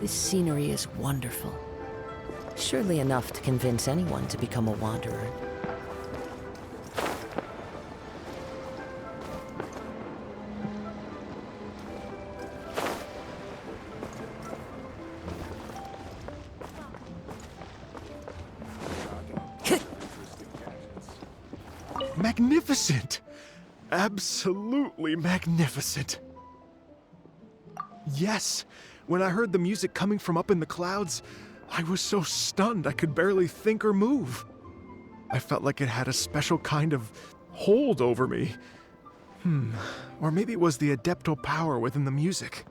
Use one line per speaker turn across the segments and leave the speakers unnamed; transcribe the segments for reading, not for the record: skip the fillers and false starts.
This scenery is wonderful. Surely enough to convince anyone to become a wanderer.
Magnificent! Absolutely magnificent! Yes, when I heard the music coming from up in the clouds, I was so stunned I could barely think or move. I felt like it had a special kind of hold over me. Or maybe it was the adeptal power within the music.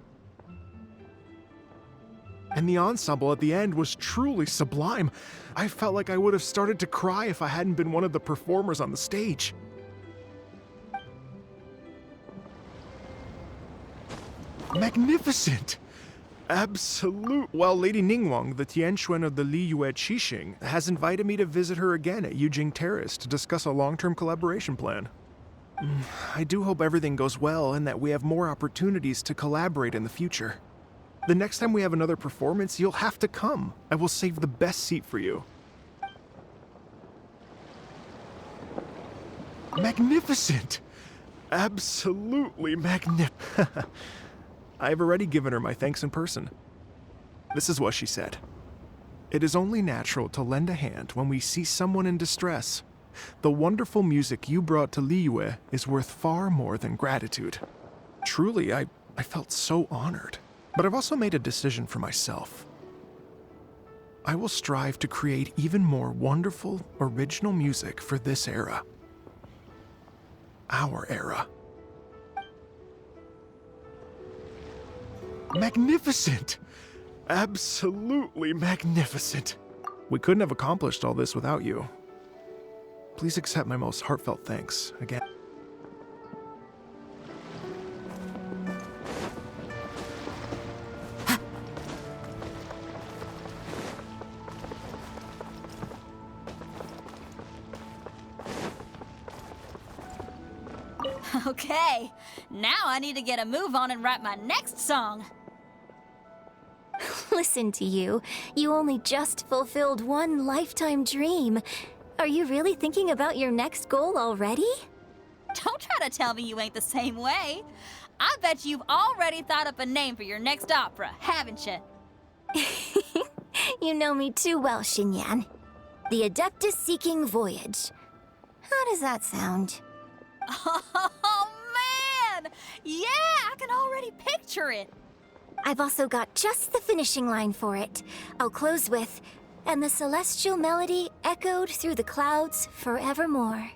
And the ensemble at the end was truly sublime. I felt like I would have started to cry if I hadn't been one of the performers on the stage. Magnificent! Absolute. Well, Lady Ningguang, the Tianquan of the Liyue Qixing, has invited me to visit her again at Yujing Terrace to discuss a long-term collaboration plan. I do hope everything goes well and that we have more opportunities to collaborate in the future. The next time we have another performance, you'll have to come. I will save the best seat for you. Magnificent! Absolutely magnificent. I've already given her my thanks in person. This is what she said. It is only natural to lend a hand when we see someone in distress. The wonderful music you brought to Liyue is worth far more than gratitude. Truly, I felt so honored. But I've also made a decision for myself. I will strive to create even more wonderful, original music for this era. Our era. Magnificent! Absolutely magnificent! We couldn't have accomplished all this without you. Please accept my most heartfelt thanks again.
Okay, now I need to get a move on and write my next song.
Listen to you. You only just fulfilled one lifetime dream. Are you really thinking about your next goal already?
Don't try to tell me you ain't the same way. I bet you've already thought up a name for your next opera, haven't you?
You know me too well, Xinyan. The Adeptus-Seeking Voyage. How does that sound?
Oh, man! Yeah, I can already picture it.
I've also got just the finishing line for it. I'll close with, "And the celestial melody echoed through the clouds forevermore."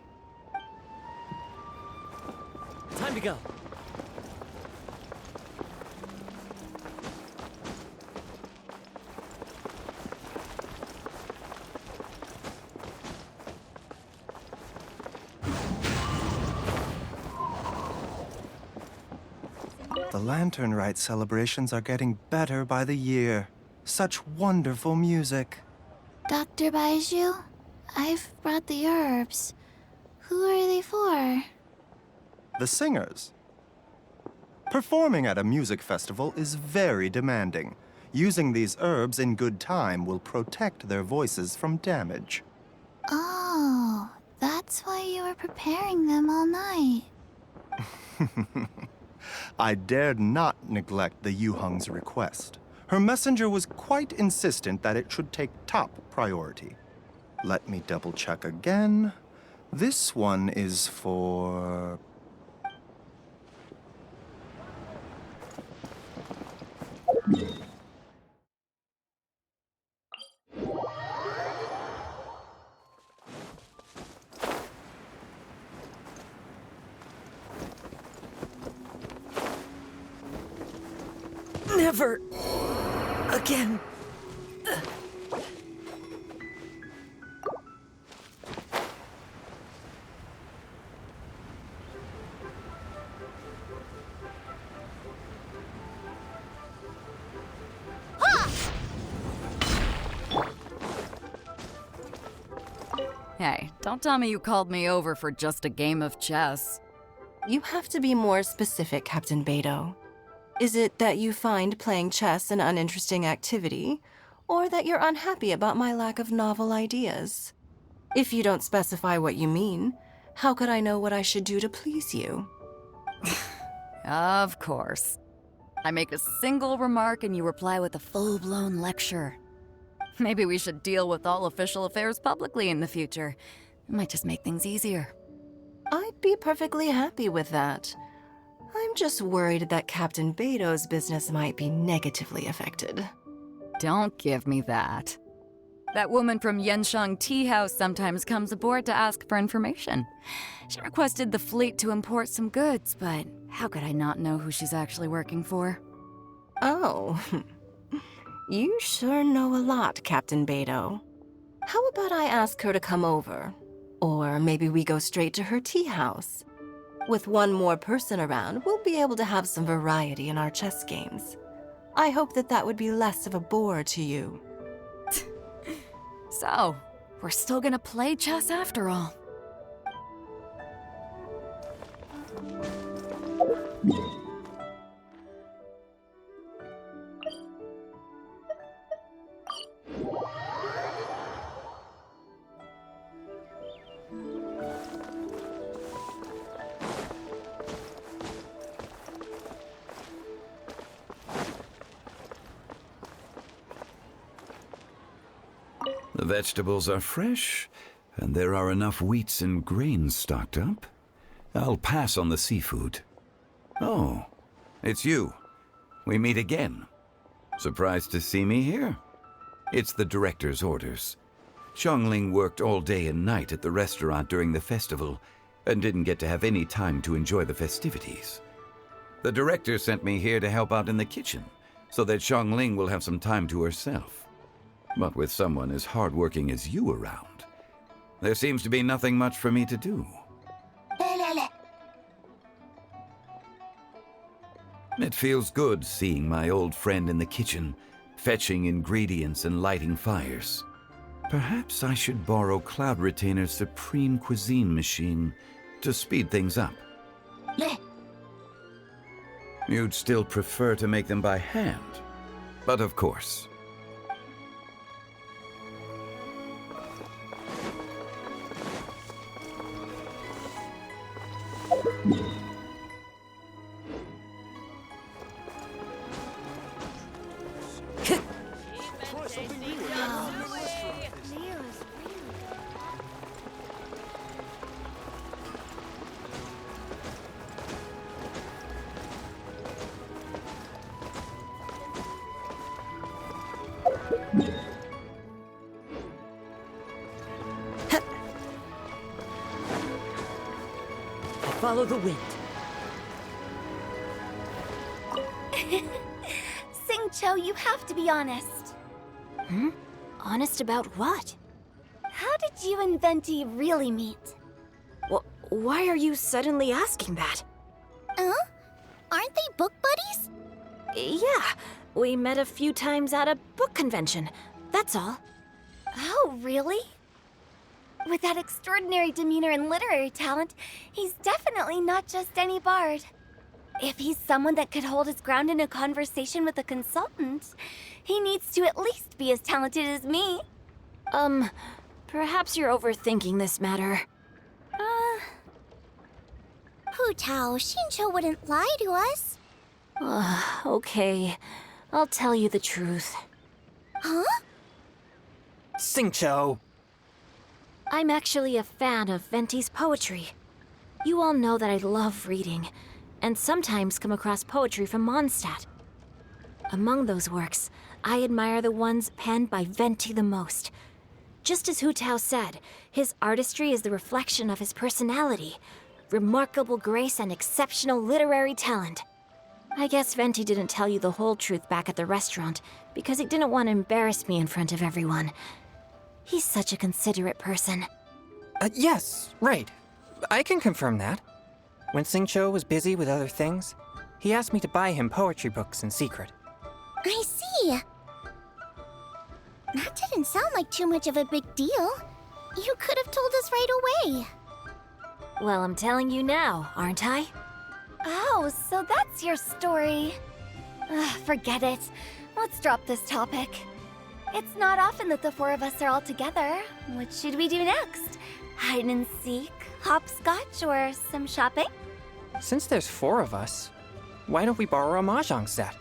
Time to go.
The Lantern Rite celebrations are getting better by the year. Such wonderful music.
Dr. Baizhu, I've brought the herbs. Who are they for?
The singers. Performing at a music festival is very demanding. Using these herbs in good time will protect their voices from damage.
Oh, that's why you were preparing them all night.
I dared not neglect the Yuheng's request. Her messenger was quite insistent that it should take top priority. Let me double check again. This one is for...
Never again.
Hey, don't tell me you called me over for just a game of chess.
You have to be more specific, Captain Beidou. Is it that you find playing chess an uninteresting activity, or that you're unhappy about my lack of novel ideas? If you don't specify what you mean, how could I know what I should do to please you?
Of course. I make a single remark and you reply with a full-blown lecture. Maybe we should deal with all official affairs publicly in the future. It might just make things easier.
I'd be perfectly happy with that. I'm just worried that Captain Beidou's business might be negatively affected.
Don't give me that. That woman from Yanshang Tea House sometimes comes aboard to ask for information. She requested the fleet to import some goods, but how could I not know who she's actually working for?
Oh, you sure know a lot, Captain Beidou. How about I ask her to come over? Or maybe we go straight to her tea house. With one more person around, we'll be able to have some variety in our chess games. I hope that would be less of a bore to you.
So, we're still gonna play chess after all.
The vegetables are fresh, and there are enough wheats and grains stocked up. I'll pass on the seafood. Oh, it's you. We meet again. Surprised to see me here? It's the director's orders. Xiangling worked all day and night at the restaurant during the festival and didn't get to have any time to enjoy the festivities. The director sent me here to help out in the kitchen so that Xiangling will have some time to herself. But with someone as hardworking as you around, there seems to be nothing much for me to do. It feels good seeing my old friend in the kitchen, fetching ingredients and lighting fires. Perhaps I should borrow Cloud Retainer's Supreme Cuisine machine to speed things up. You'd still prefer to make them by hand, but of course.
Follow the wind.
Xingqiu, you have to be honest.
Honest about what?
How did you and Venti really meet?
Why are you suddenly asking that?
Aren't they book buddies?
Yeah, we met a few times at a book convention. That's all.
Oh, really? With that extraordinary demeanor and literary talent, he's definitely not just any bard. If he's someone that could hold his ground in a conversation with a consultant, he needs to at least be as talented as me.
Perhaps you're overthinking this matter.
Hu Tao, Xingqiu wouldn't lie to us.
Okay, I'll tell you the truth.
Huh?
Xingqiu!
I'm actually a fan of Venti's poetry. You all know that I love reading, and sometimes come across poetry from Mondstadt. Among those works, I admire the ones penned by Venti the most. Just as Hu Tao said, his artistry is the reflection of his personality, remarkable grace and exceptional literary talent. I guess Venti didn't tell you the whole truth back at the restaurant, because he didn't want to embarrass me in front of everyone. He's such a considerate person.
Yes, right. I can confirm that. When Xingqiu was busy with other things, he asked me to buy him poetry books in secret.
I see. That didn't sound like too much of a big deal. You could have told us right away.
Well, I'm telling you now, aren't I?
Oh, so that's your story. Forget it. Let's drop this topic. It's not often that the four of us are all together. What should we do next? Hide and seek, hopscotch, or some shopping?
Since there's 4 of us, why don't we borrow a mahjong set?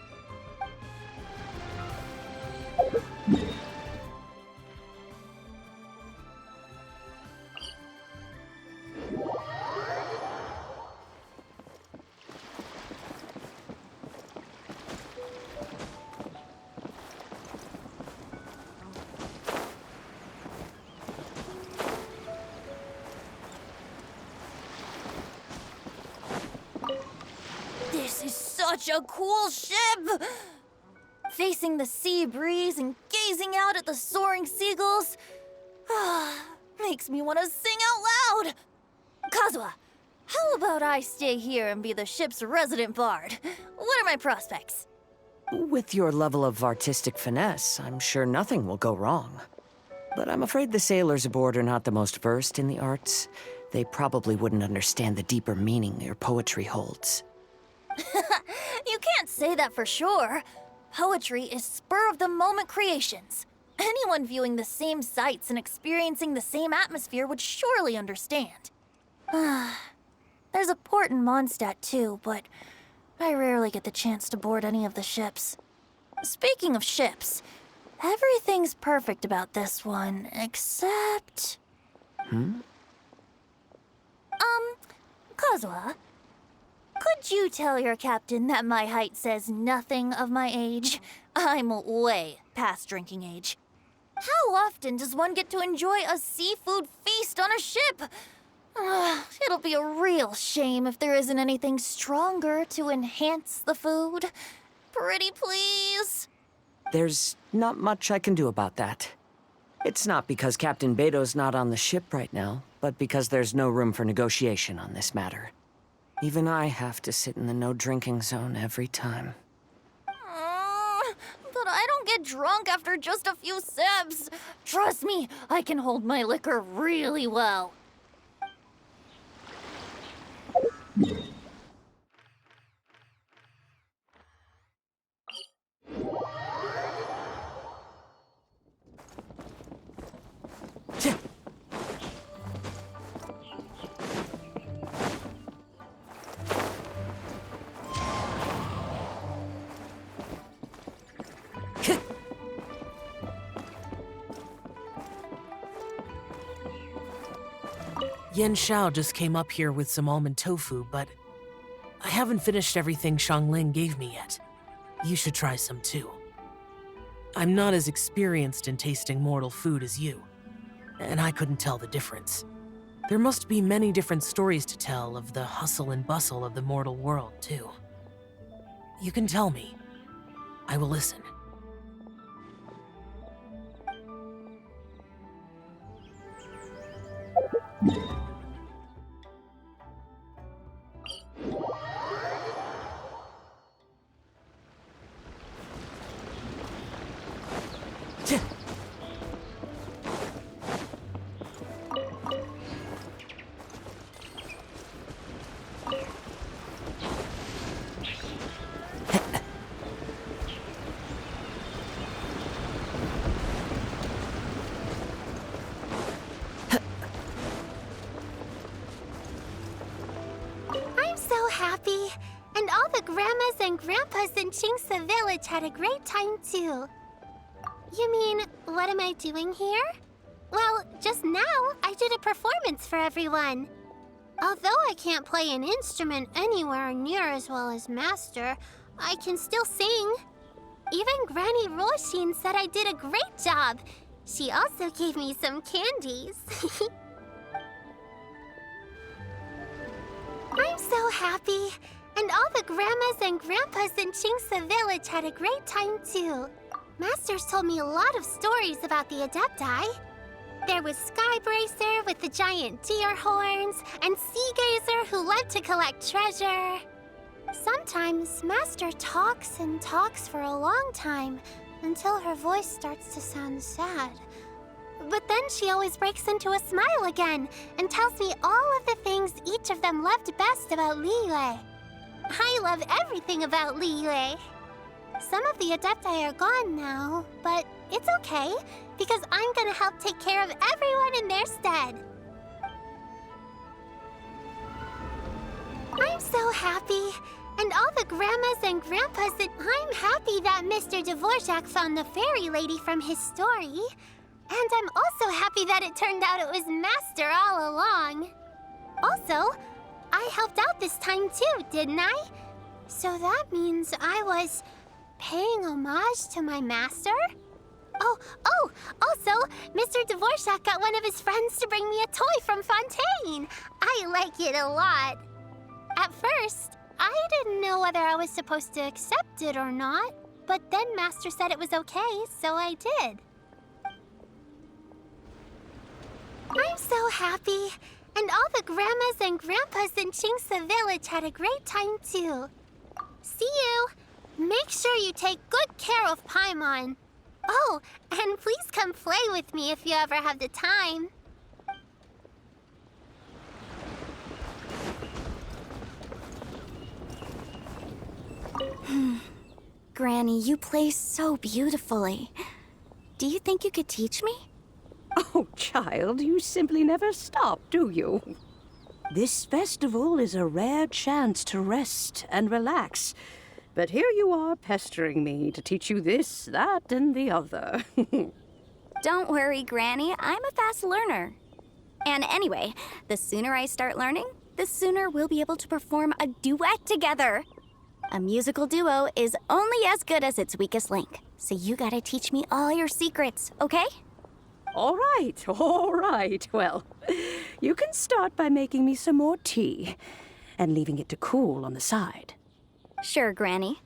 This is such a cool ship! Facing the sea breeze and gazing out at the soaring seagulls, makes me want to sing out loud! Kazuha, how about I stay here and be the ship's resident bard? What are my prospects?
With your level of artistic finesse, I'm sure nothing will go wrong. But I'm afraid the sailors aboard are not the most versed in the arts. They probably wouldn't understand the deeper meaning your poetry holds.
You can't say that for sure. Poetry is spur-of-the-moment creations. Anyone viewing the same sights and experiencing the same atmosphere would surely understand. There's a port in Mondstadt too, but I rarely get the chance to board any of the ships. Speaking of ships, everything's perfect about this one, except... Kazuha, could you tell your captain that my height says nothing of my age? I'm way past drinking age. How often does one get to enjoy a seafood feast on a ship? It'll be a real shame if there isn't anything stronger to enhance the food. Pretty please?
There's not much I can do about that. It's not because Captain Beidou's not on the ship right now, but because there's no room for negotiation on this matter. Even I have to sit in the no-drinking zone every time.
But I don't get drunk after just a few sips. Trust me, I can hold my liquor really well.
Yen Xiao just came up here with some almond tofu, but I haven't finished everything Xiangling gave me yet. You should try some too. I'm not as experienced in tasting mortal food as you, and I couldn't tell the difference. There must be many different stories to tell of the hustle and bustle of the mortal world, too. You can tell me. I will listen.
Happy, and all the grandmas and grandpas in Qingce village had a great time too. You mean, what am I doing here? Well, just now I did a performance for everyone. Although I can't play an instrument anywhere near as well as Master, I can still sing. Even Granny Roshin said I did a great job. She also gave me some candies. I'm so happy, and all the grandmas and grandpas in Qingce village had a great time too. Masters told me a lot of stories about the Adepti. There was Skybracer with the giant deer horns, and Seagazer who loved to collect treasure. Sometimes Master talks and talks for a long time, until her voice starts to sound sad. But then she always breaks into a smile again and tells me all of the things each of them loved best about Liyue. I love everything about Liyue.
Some of the Adepti are gone now, but it's okay, because I'm gonna help take care of everyone in their stead. I'm so happy. And all the grandmas and grandpas, that I'm happy that Mr. Dvorak found the fairy lady from his story. And I'm also happy that it turned out it was Master all along. Also, I helped out this time too, didn't I? So that means I was paying homage to my master? Oh, also, Mr. Dvorak got one of his friends to bring me a toy from Fontaine. I like it a lot. At first, I didn't know whether I was supposed to accept it or not, but then Master said it was okay, so I did. I'm so happy, and all the grandmas and grandpas in Qingce Village had a great time too. See you! Make sure you take good care of Paimon. Oh, and please come play with me if you ever have the time.
Granny, you play so beautifully. Do you think you could teach me?
Oh, child, you simply never stop, do you? This festival is a rare chance to rest and relax. But here you are pestering me to teach you this, that, and the other.
Don't worry, Granny. I'm a fast learner. And anyway, the sooner I start learning, the sooner we'll be able to perform a duet together. A musical duo is only as good as its weakest link. So you gotta teach me all your secrets, okay?
All right. Well, you can start by making me some more tea and leaving it to cool on the side.
Sure, Granny.